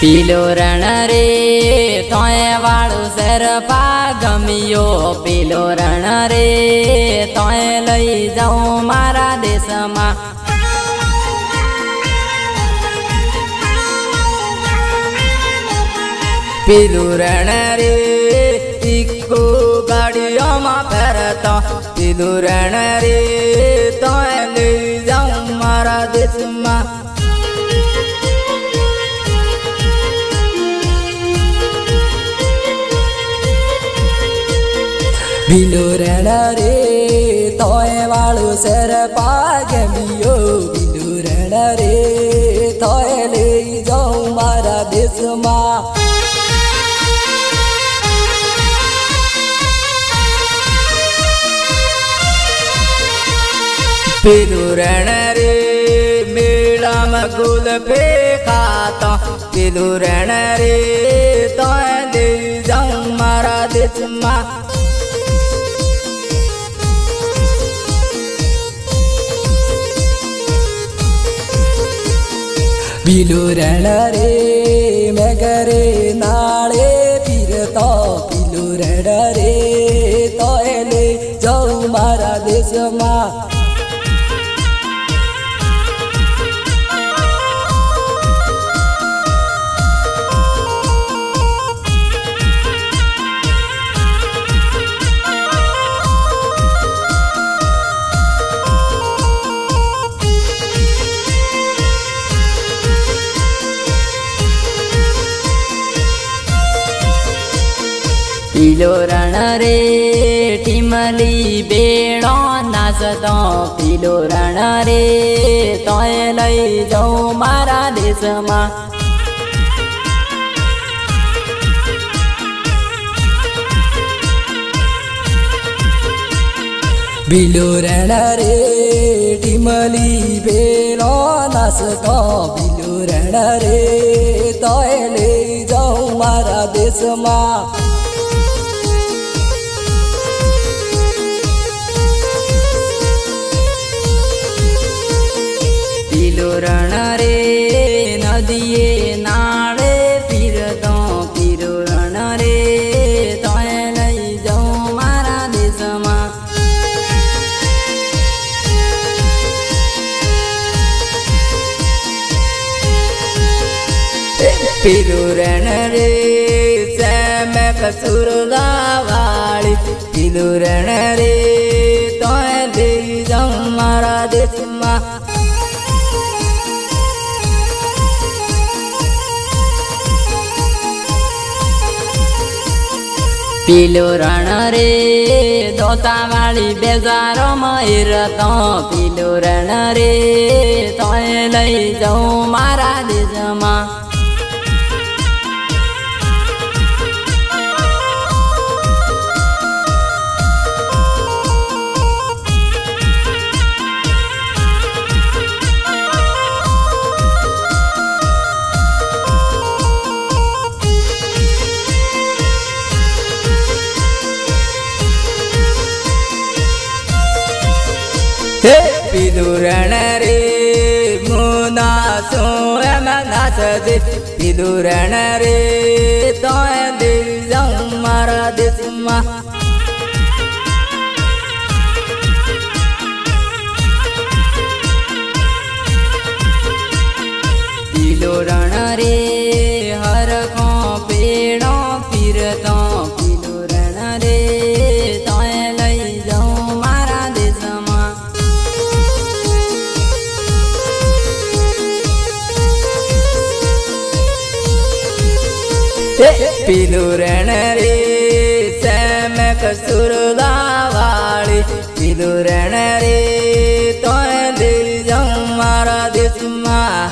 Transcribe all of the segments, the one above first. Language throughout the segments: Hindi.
पीलो रण रे तोय वाळू शेरपा गमियो पीलो रण रे तोय लई जाऊं मारा देश में पीलू रण रे इको गाड़ियों में फेरता पीलू रण रे तोय लई जाऊं मारा देश में पीलू रण रे तोय वाळू शेरपा गमियो पीलू रण रे तोय लई जाऊं मारा देश में पीलू रण रे मेला में गुल पे खाता पीलू रण रे तोय लई जाऊं मारा देश में पीलू रण रे मैं करे नाले फिरता पीलू रण रे तोय ले जाऊं मारा देश में पीलो रण रे टिमली बेड़ो नाचतो पीलो रण रे तोय लई जाऊं मारा देश में पीलो रण रे टिमली बेड़ो नाचतो पीलो रण रे तोय लई जाऊं मारा देश में पीलो रण रे नदिये नाले फिरतो पीलो रण रे तोय लई जाऊं मारा देश में पीलो रण रे सैम कसूरला वाली पीलो रण रे तोय लई जाऊं मारा देश में पीलो रण रे दोता वाली बेजारो मरतो पीलो रण रे तोय लई जाऊं मारा देश में पीलू रण रे मुना सोम नाच दे पीलू रण रे तोय लई जाऊं मारा देश में पीलू रण रे हर को पेड़ो फिरतो पीलू रण रे तोय लई जाऊं मारा देश में पीलू रण रे सैम कसूरला वाली पीलू रण रे तोय लई जाऊं मारा देश में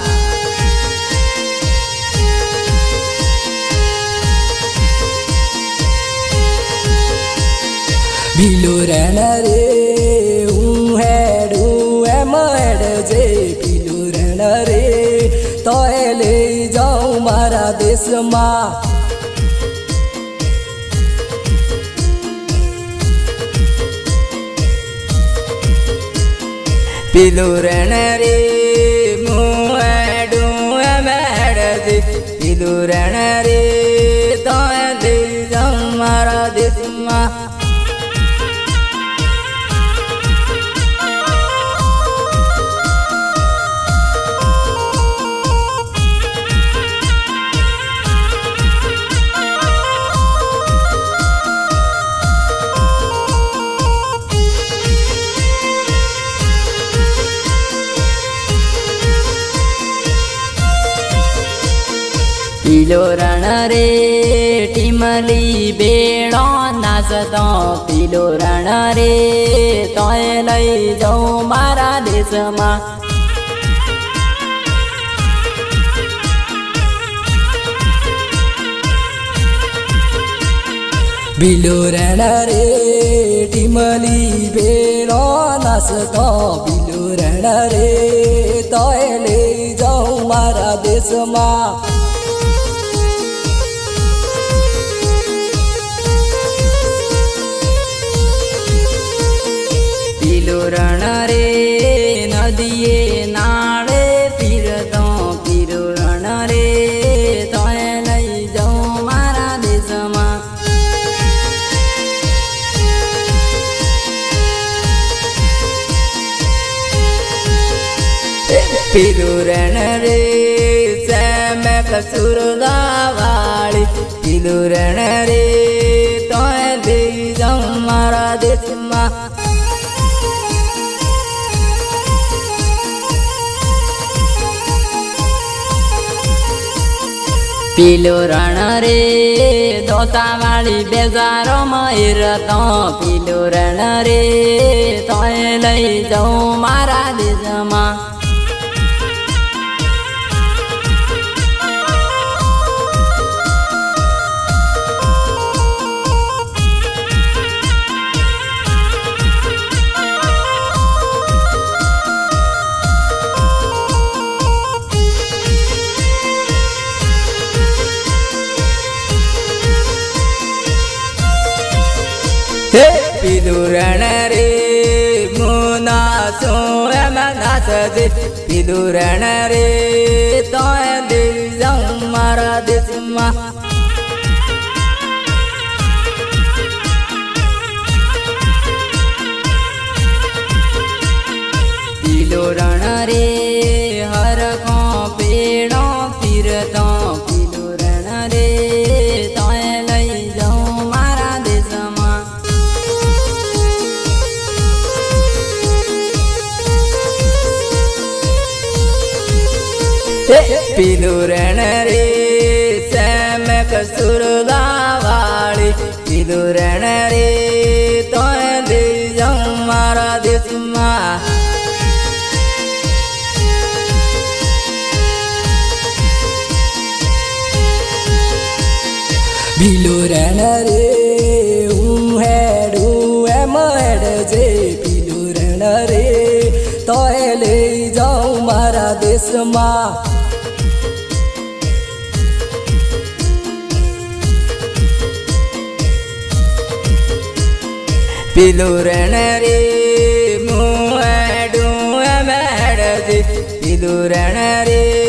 पीलू रण रे मड जे पीलू रण रे तोय लई जाऊं मारा देश में पीलू रण रे मुँह डूँ मेड़ जी पीलू પીલું રણ રે તોય લઈ જાઉં મારા દેશમાં પીલો રણ રે ટીમલી બેડો નાચતો પીલો રણ રે તોય લઈ જાઉં મારા દેશમાં પીલો રણ રે ટીમલી બેડો નાચતો પીલો રણ રે તોય લઈ જાઉં મારા દેશમાં રણ રે નદીએ નાળે ફીરતો પીરો રણ રે તોય લઈ જાઉં મારા દેશમાં પીરું રણ રે સેમે કસુરદા વાળી પીલું રણ રે તોય લઈ જાઉં મારા દેશમાં પીલું રણ રે દોતાવાળી બેજારો મયરતો પીલું રણ રે તોય લઈ જાઉં મારા દેશમાં પીલું રણ રે મુના સો એમ નાચજે પીલું રણ રે તોય લઈ જાઉં મારા દેશમાં પીલું રણ રે હરખો પેડો ફીરતો પીલું રણ રે તોય લઈ જાઉં મારા દેશમાં પીલું રણ રે સેમે કસુરદા વાળી પીલું રણ રે તોય લઈ જાઉં મારા દેશમાં પીલું રણ રે હું હેડું એમ હેડજે પીલું રણ રે તોય લઈ જાઉં મારા દેશમાં પીલું રણ રે હું હેડું એમ હેડજે પીલું રણ રે